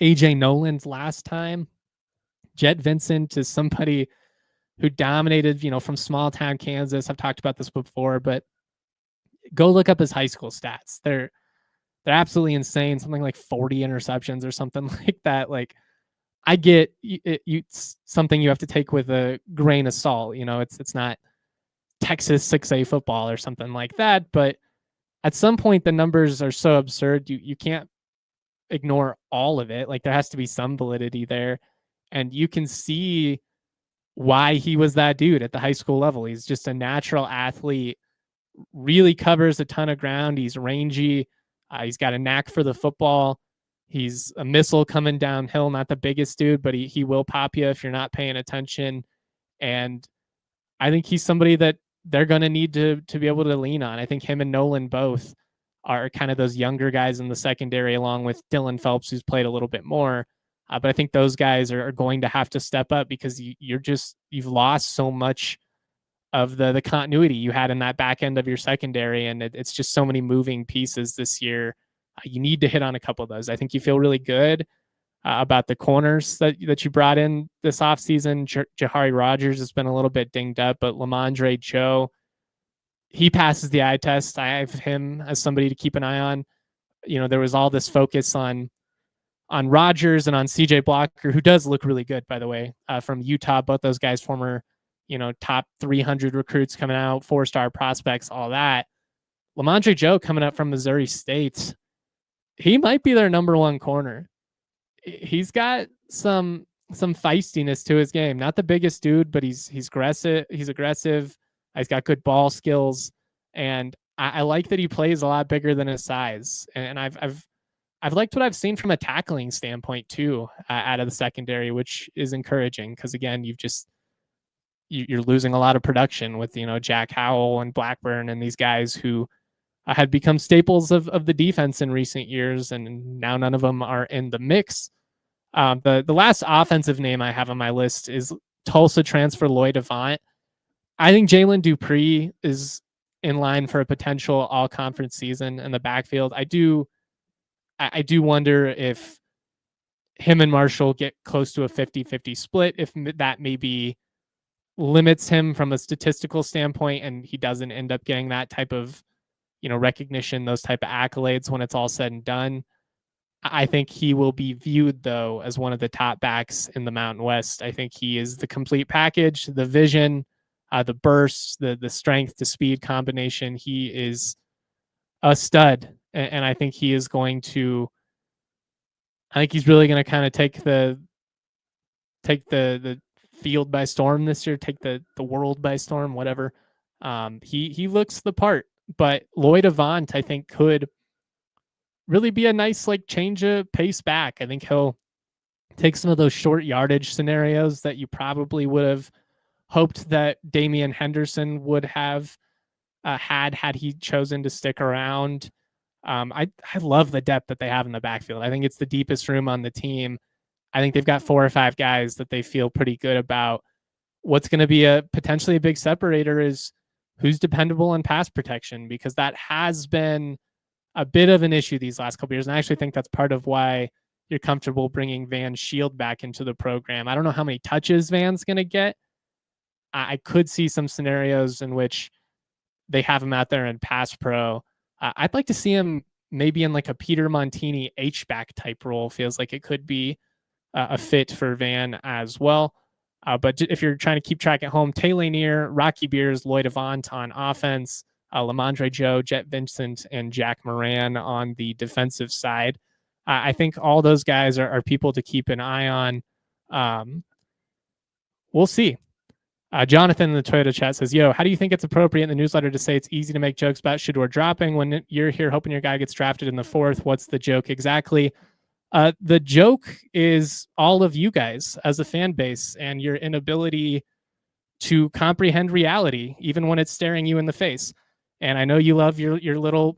AJ Nolan's last time. Jet Vincent is somebody who dominated, from small town Kansas. I've talked about this before, but go look up his high school stats. They're absolutely insane. Something like 40 interceptions or something like that. Like, I get it's something you have to take with a grain of salt. It's not Texas 6A football or something like that, but at some point the numbers are so absurd you can't ignore all of it. Like, there has to be some validity there, and you can see why he was that dude at the high school level. He's just a natural athlete, really covers a ton of ground. He's rangy. He's got a knack for the football. He's a missile coming downhill, not the biggest dude, but he will pop you if you're not paying attention. And I think he's somebody that they're going to need to be able to lean on. I think him and Nolan both are kind of those younger guys in the secondary, along with Dylan Phelps, who's played a little bit more. But I think those guys are going to have to step up because you've lost so much of the continuity you had in that back end of your secondary, and it's just so many moving pieces this year. You need to hit on a couple of those. I think you feel really good about the corners that you brought in this offseason. Jahari Rogers has been a little bit dinged up, but Lamondre Joe, he passes the eye test. I have him as somebody to keep an eye on. There was all this focus on Rogers and on CJ Blocker, who does look really good, by the way, from Utah. Both those guys, former, top 300 recruits coming out, 4-star prospects, all that. Lamondre Joe coming up from Missouri State, he might be their number one corner. He's got some feistiness to his game. Not the biggest dude, but he's aggressive. He's aggressive. He's got good ball skills, and I like that he plays a lot bigger than his size. And I've liked what I've seen from a tackling standpoint too, out of the secondary, which is encouraging because again, you're losing a lot of production with Jack Howell and Blackburn and these guys who had become staples of the defense in recent years, and now none of them are in the mix. The last offensive name I have on my list is Tulsa transfer Lloyd Avant. I think Jalen Dupree is in line for a potential all-conference season in the backfield. I do wonder if him and Marshall get close to a 50-50 split, if that maybe limits him from a statistical standpoint and he doesn't end up getting that type of recognition, those type of accolades when it's all said and done. I think he will be viewed, though, as one of the top backs in the Mountain West. I think he is the complete package, the vision, the burst, the strength to speed combination. He is a stud, and I think he is going to. I think he's really going to kind of take the field by storm this year, take the world by storm, whatever. He looks the part, but Lloyd Avant, I think, could really be a nice change of pace back. I think he'll take some of those short yardage scenarios that you probably would have hoped that Damian Henderson would have had he chosen to stick around. I love the depth that they have in the backfield. I think it's the deepest room on the team. I think they've got 4 or 5 guys that they feel pretty good about. What's going to be potentially a big separator is who's dependable in pass protection, because that has been a bit of an issue these last couple of years. And I actually think that's part of why you're comfortable bringing Van Shield back into the program. I don't know how many touches Van's going to get. I could see some scenarios in which they have him out there in pass pro. I'd like to see him maybe in a Peter Montini H-back type role. Feels like it could be a fit for Van as well. But if you're trying to keep track at home, Tay Lanier, Rocky Beers, Lloyd Avant on offense, Lamondre Joe, Jet Vincent, and Jack Moran on the defensive side. I think all those guys are people to keep an eye on. We'll see. Jonathan in the Toyota chat says, yo, how do you think it's appropriate in the newsletter to say it's easy to make jokes about Shedeur dropping when you're here hoping your guy gets drafted in the 4th? What's the joke exactly? The joke is all of you guys as a fan base and your inability to comprehend reality, even when it's staring you in the face. And I know you love your little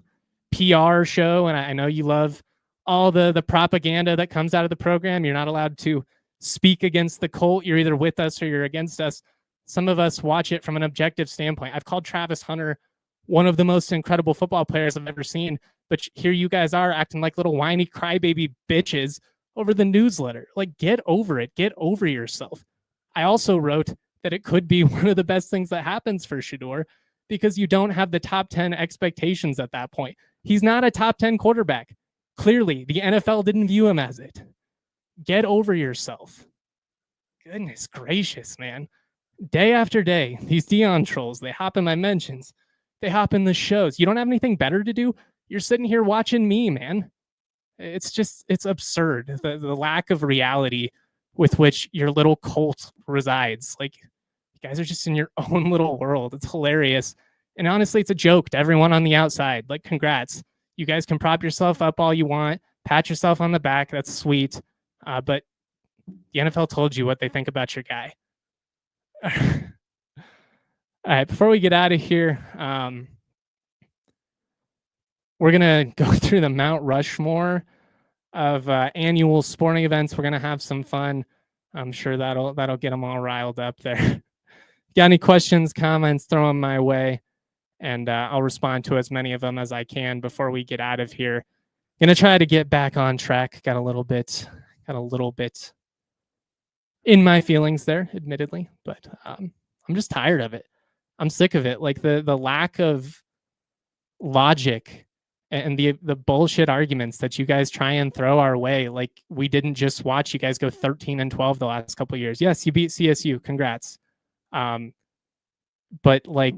PR show, and I know you love all the propaganda that comes out of the program. You're not allowed to speak against the cult. You're either with us or you're against us. Some of us watch it from an objective standpoint. I've called Travis Hunter one of the most incredible football players I've ever seen, but here you guys are acting like little whiny crybaby bitches over the newsletter. Like, get over it. Get over yourself. I also wrote that it could be one of the best things that happens for Shedeur because you don't have the top 10 expectations at that point. He's not a top 10 quarterback. Clearly, the NFL didn't view him as it. Get over yourself. Goodness gracious, man. Day after day, these Dion trolls, they hop in my mentions. They hop in the shows. You don't have anything better to do? You're sitting here watching me, man. It's absurd. The lack of reality with which your little cult resides. Like, you guys are just in your own little world. It's hilarious. And honestly, it's a joke to everyone on the outside. Like, congrats. You guys can prop yourself up all you want, pat yourself on the back. That's sweet. But the NFL told you what they think about your guy. All right, before we get out of here, we're going to go through the Mount Rushmore of annual sporting events. We're going to have some fun. I'm sure that'll get them all riled up there. Got any questions, comments, throw them my way, and I'll respond to as many of them as I can before we get out of here. Gonna try to get back on track. Got a little bit in my feelings there, admittedly, but I'm just tired of it. I'm sick of it. Like the lack of logic and the bullshit arguments that you guys try and throw our way. Like, we didn't just watch you guys go 13-12 the last couple of years. Yes, you beat CSU. Congrats. But like,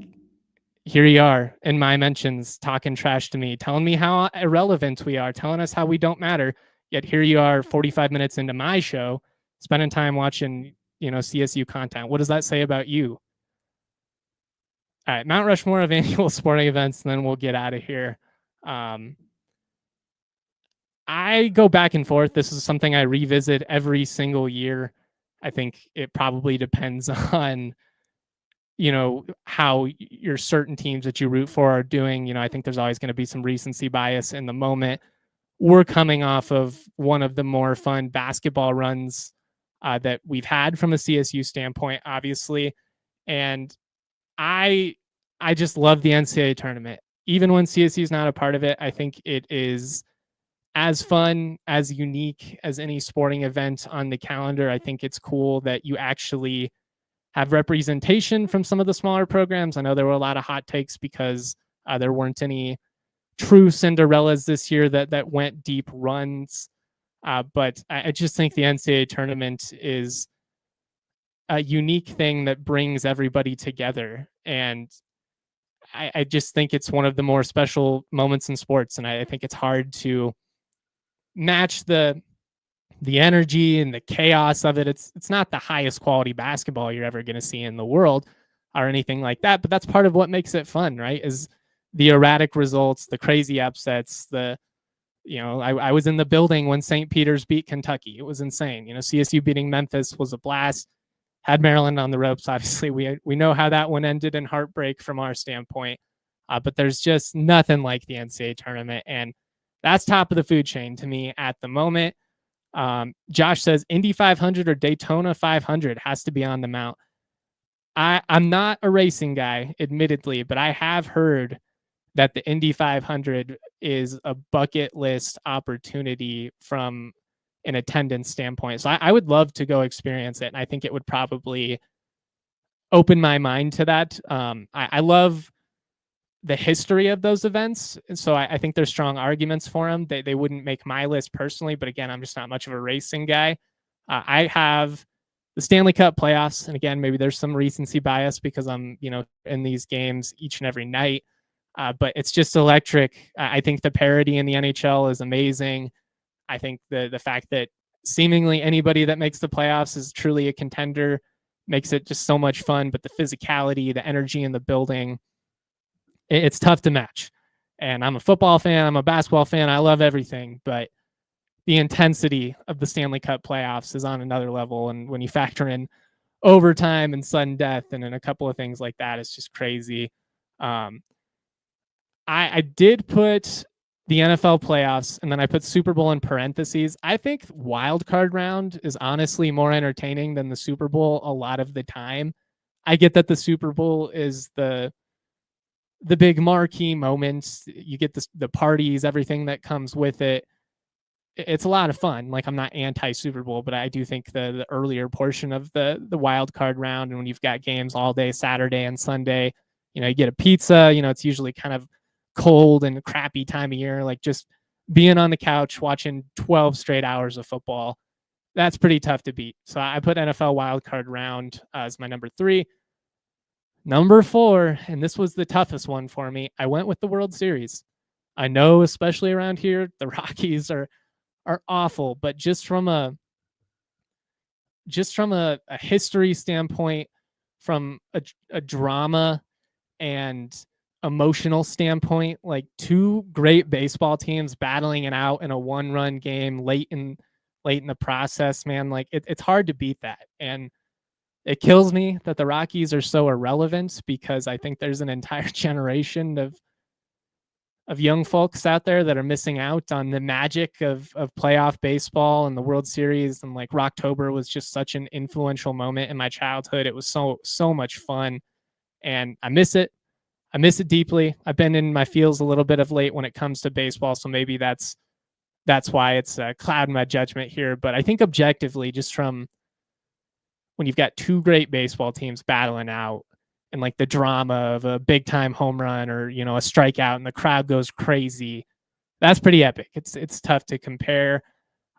here you are in my mentions talking trash to me, telling me how irrelevant we are, telling us how we don't matter. Yet here you are 45 minutes into my show, spending time watching, CSU content. What does that say about you? All right, Mount Rushmore of annual sporting events, and then we'll get out of here. I go back and forth. This is something I revisit every single year. I think it probably depends on, how your certain teams that you root for are doing. I think there's always going to be some recency bias in the moment. We're coming off of one of the more fun basketball runs that we've had from a CSU standpoint, obviously. And I just love the NCAA tournament. Even when CSU is not a part of it, I think it is as fun, as unique as any sporting event on the calendar. I think it's cool that you actually have representation from some of the smaller programs. I know there were a lot of hot takes because there weren't any true Cinderellas this year that went deep runs. But I just think the NCAA tournament is a unique thing that brings everybody together. And I just think it's one of the more special moments in sports. And I think it's hard to match the energy and the chaos of it. It's not the highest quality basketball you're ever going to see in the world or anything like that, but that's part of what makes it fun, right? Is the erratic results, the crazy upsets, I was in the building when St. Peter's beat Kentucky. It was insane. CSU beating Memphis was a blast. Had Maryland on the ropes. Obviously, we know how that one ended in heartbreak from our standpoint, but there's just nothing like the NCAA tournament, and that's top of the food chain to me at the moment. Josh says Indy 500 or Daytona 500 has to be on the Mount. I'm not a racing guy, admittedly, but I have heard that the Indy 500 is a bucket list opportunity from an attendance standpoint. So I would love to go experience it. And I think it would probably open my mind to that. I love the history of those events. And so I think there's strong arguments for them. They wouldn't make my list personally, but again, I'm just not much of a racing guy. I have the Stanley Cup playoffs. And again, maybe there's some recency bias because I'm, in these games each and every night. But it's just electric. I think the parity in the NHL is amazing. I think the fact that seemingly anybody that makes the playoffs is truly a contender makes it just so much fun. But the physicality, the energy in the building, it's tough to match. And I'm a football fan, I'm a basketball fan, I love everything, but the intensity of the Stanley Cup playoffs is on another level. And when you factor in overtime and sudden death and then a couple of things like that, it's just crazy. Um, I did put the NFL playoffs and then I put Super Bowl in parentheses. I think wild card round is honestly more entertaining than the Super Bowl a lot of the time. I get that the Super Bowl is the big marquee moments. You get the parties, everything that comes with it. It's a lot of fun. Like, I'm not anti Super Bowl, but I do think the earlier portion of the wild card round, and when you've got games all day Saturday and Sunday, you get a pizza. It's usually kind of cold and crappy time of year. Like, just being on the couch watching 12 straight hours of football, that's pretty tough to beat. So I put NFL wild card round as my number 3. Number 4, and this was the toughest one for me, I went with the World Series. I know, especially around here, the Rockies are awful, but just from a history standpoint, from a drama and emotional standpoint, like 2 great baseball teams battling it out in a 1-run game late in the process, man, like it's hard to beat that. And it kills me that the Rockies are so irrelevant, because I think there's an entire generation of young folks out there that are missing out on the magic of playoff baseball and the World Series. And like, Rocktober was just such an influential moment in my childhood. It was so much fun, and I miss it. I miss it deeply. I've been in my feels a little bit of late when it comes to baseball, so maybe that's why it's clouding my judgment here. But I think objectively, just from when you've got 2 great baseball teams battling out, and like the drama of a big time home run or a strikeout and the crowd goes crazy, that's pretty epic. It's tough to compare.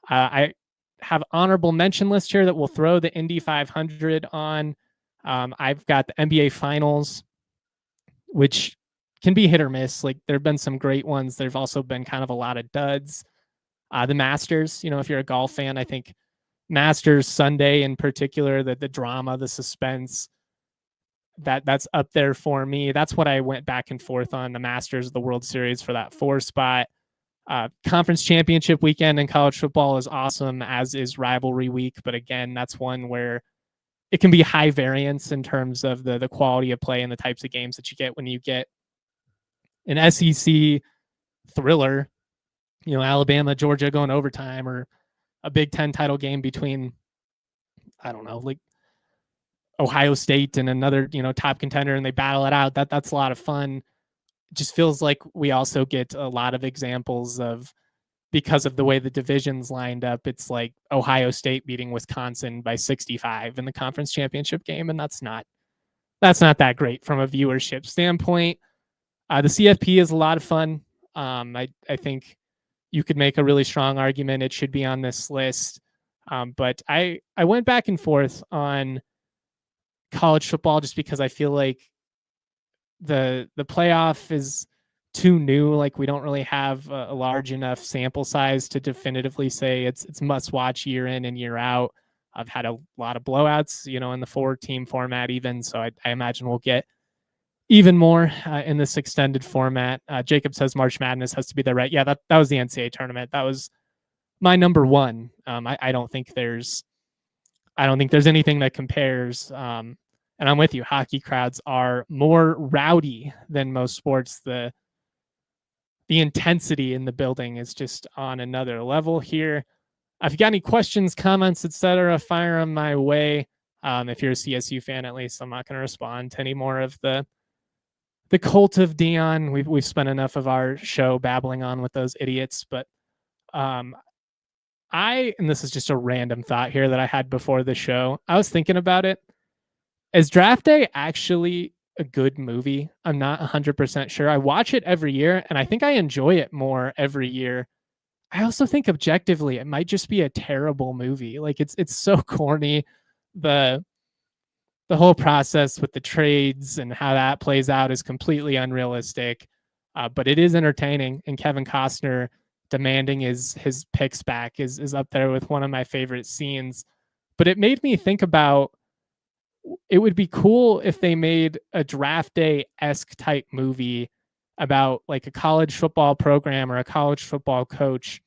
I have honorable mention list here that we'll throw the Indy 500 on. I've got the NBA Finals, which can be hit or miss. Like, there have been some great ones. There've also been kind of a lot of duds. The Masters, if you're a golf fan, I think Masters Sunday in particular, the drama, the suspense, that's up there for me. That's what I went back and forth on, the Masters, the World Series for that 4 spot. Conference championship weekend in college football is awesome, as is rivalry week. But again, that's one where it can be high variance in terms of the quality of play and the types of games that you get when you get an SEC thriller, Alabama, Georgia going overtime, or a Big Ten title game between, I don't know, like Ohio State and another, top contender, and they battle it out. That's a lot of fun. It just feels like we also get a lot of examples of, because of the way the divisions lined up, it's like Ohio State beating Wisconsin by 65 in the conference championship game, and that's not that great from a viewership standpoint. The CFP is a lot of fun. I think you could make a really strong argument it should be on this list. But I went back and forth on college football just because I feel like the playoff is too new. Like, we don't really have a large enough sample size to definitively say it's must watch year in and year out. I've had a lot of blowouts, in the 4-team format even. So I imagine we'll get even more in this extended format. Jacob says March Madness has to be there, right? Yeah, that was the NCAA tournament. That was my number 1. I don't think there's anything that compares. And I'm with you. Hockey crowds are more rowdy than most sports. The intensity in the building is just on another level here. If you got any questions, comments, etc., fire them my way. If you're a CSU fan, at least, I'm not going to respond to any more of the cult of Dion. We've spent enough of our show babbling on with those idiots. But and this is just a random thought here that I had before the show. I was thinking about it. Is Draft Day actually a good movie? I'm not 100% sure. I watch it every year, and I think I enjoy it more every year. I also think objectively it might just be a terrible movie. Like, it's so corny. The whole process with the trades and how that plays out is completely unrealistic. But it is entertaining, and Kevin Costner demanding his picks back is up there with one of my favorite scenes. But it made me think about it would be cool if they made a draft day-esque type movie about like a college football program or a college football coach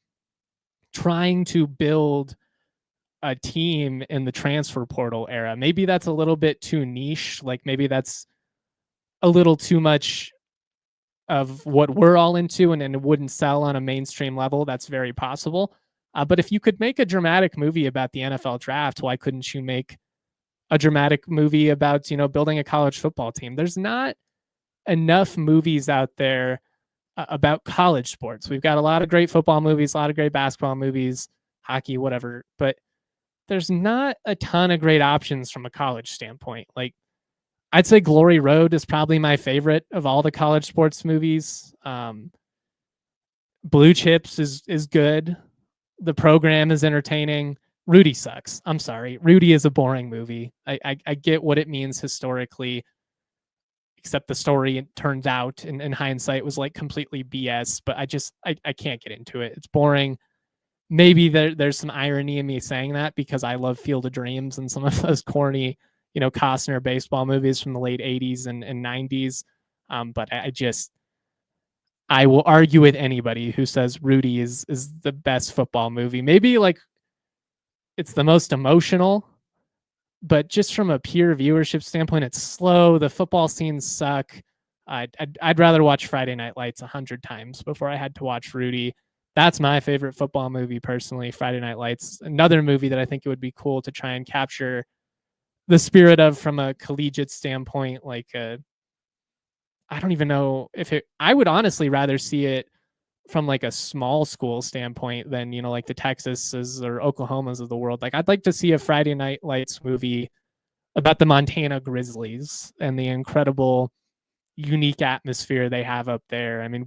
trying to build a team in the transfer portal era. Maybe that's a little bit too niche. Like maybe that's a little too much of what we're all into, and it wouldn't sell on a mainstream level. That's very possible. But if you could make a dramatic movie about the NFL draft, why couldn't you make a dramatic movie about, building a college football team? There's not enough movies out there about college sports. We've got a lot of great football movies, a lot of great basketball movies, hockey, whatever, but there's not a ton of great options from a college standpoint. Like, I'd say Glory Road is probably my favorite of all the college sports movies. Blue Chips is good. The Program is entertaining. Rudy sucks. I'm sorry. Rudy is a boring movie. I get what it means historically, except the story, it turns out in hindsight, was like completely BS, but I can't get into it. It's boring. Maybe there's some irony in me saying that because I love Field of Dreams and some of those corny, Costner baseball movies from the late 80s and 90s. But I will argue with anybody who says Rudy is the best football movie. Maybe like it's the most emotional, but just from a pure viewership standpoint, it's slow. The football scenes suck. I'd rather watch Friday Night Lights 100 times before I had to watch Rudy. That's my favorite football movie personally, Friday Night Lights. Another movie that I think it would be cool to try and capture the spirit of from a collegiate standpoint. Like, I don't even know if I would honestly rather see it from like a small school standpoint than, like the Texases or Oklahomas of the world. Like, I'd like to see a Friday Night Lights movie about the Montana Grizzlies and the incredible, unique atmosphere they have up there. I mean,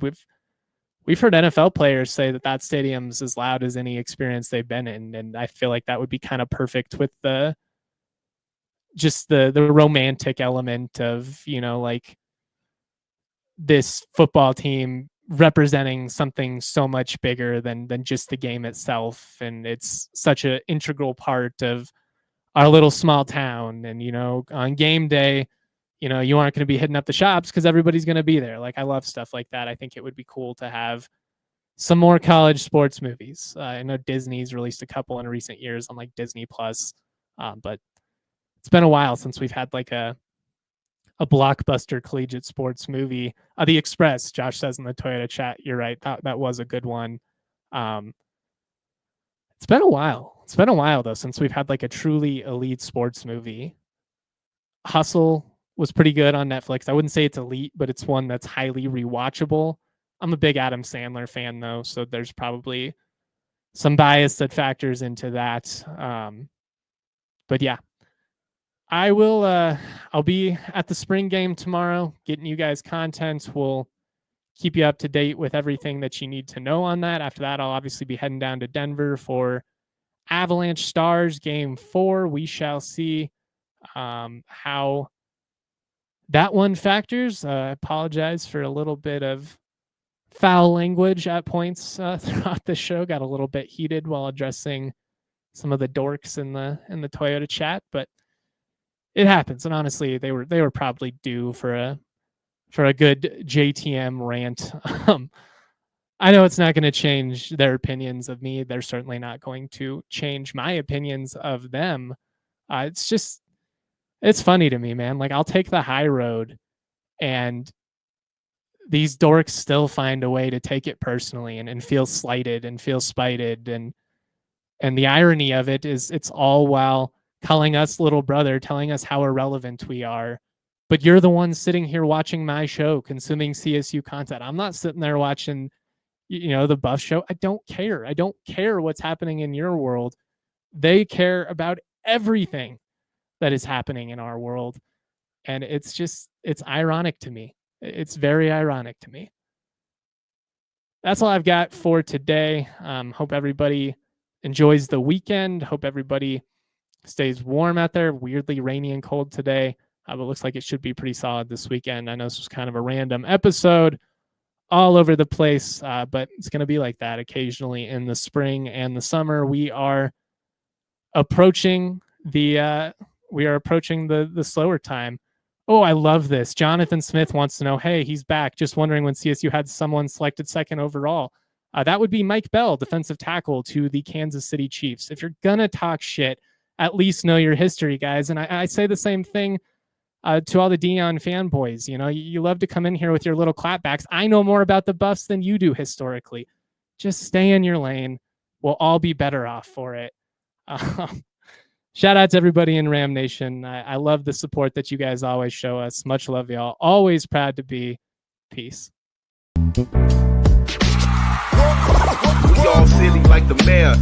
we've heard NFL players say that stadium's as loud as any experience they've been in, and I feel like that would be kind of perfect with the romantic element of, like this football team representing something so much bigger than just the game itself, and it's such an integral part of our little small town. And on game day, you aren't going to be hitting up the shops because everybody's going to be there. Like, I love stuff like that. I think it would be cool to have some more college sports movies. I know Disney's released a couple in recent years on like Disney Plus, but it's been a while since we've had like a blockbuster collegiate sports movie. The Express, Josh says in the Toyota chat. You're right. That was a good one. It's been a while. It's been a while though since we've had like a truly elite sports movie. Hustle was pretty good on Netflix. I wouldn't say it's elite, but it's one that's highly rewatchable. I'm a big Adam Sandler fan though, so there's probably some bias that factors into that. But yeah, I'll be at the spring game tomorrow, getting you guys content. We'll keep you up to date with everything that you need to know on that. After that, I'll obviously be heading down to Denver for Avalanche Stars Game 4. We shall see how that one factors. I apologize for a little bit of foul language at points throughout the show. Got a little bit heated while addressing some of the dorks in the Toyota chat, but it happens. And honestly, they were probably due for a good JTM rant. I know it's not going to change their opinions of me. They're certainly not going to change my opinions of them. It's funny to me, man. Like, I'll take the high road, and these dorks still find a way to take it personally and feel slighted and feel spited. And the irony of it is it's all while calling us little brother, telling us how irrelevant we are. But you're the one sitting here watching my show, consuming CSU content. I'm not sitting there watching, the Buff Show. I don't care. I don't care what's happening in your world. They care about everything that is happening in our world. And it's ironic to me. It's very ironic to me. That's all I've got for today. Hope everybody enjoys the weekend. Hope everybody stays warm out there. Weirdly rainy and cold today, but it looks like it should be pretty solid this weekend. I know this was kind of a random episode all over the place, but it's going to be like that occasionally in the spring and the summer. We are approaching the we are approaching the slower time. Oh, I love this. Jonathan Smith wants to know, hey, he's back. Just wondering when CSU had someone selected second overall. That would be Mike Bell, defensive tackle to the Kansas City Chiefs. If you're going to talk shit, at least know your history, guys. And I say the same thing to all the Deion fanboys. You know, you love to come in here with your little clapbacks. I know more about the Buffs than you do historically. Just stay in your lane. We'll all be better off for it. Shout out to everybody in Ram Nation. I love the support that you guys always show us. Much love, y'all. Always proud to be. Peace. We all silly like the mayor.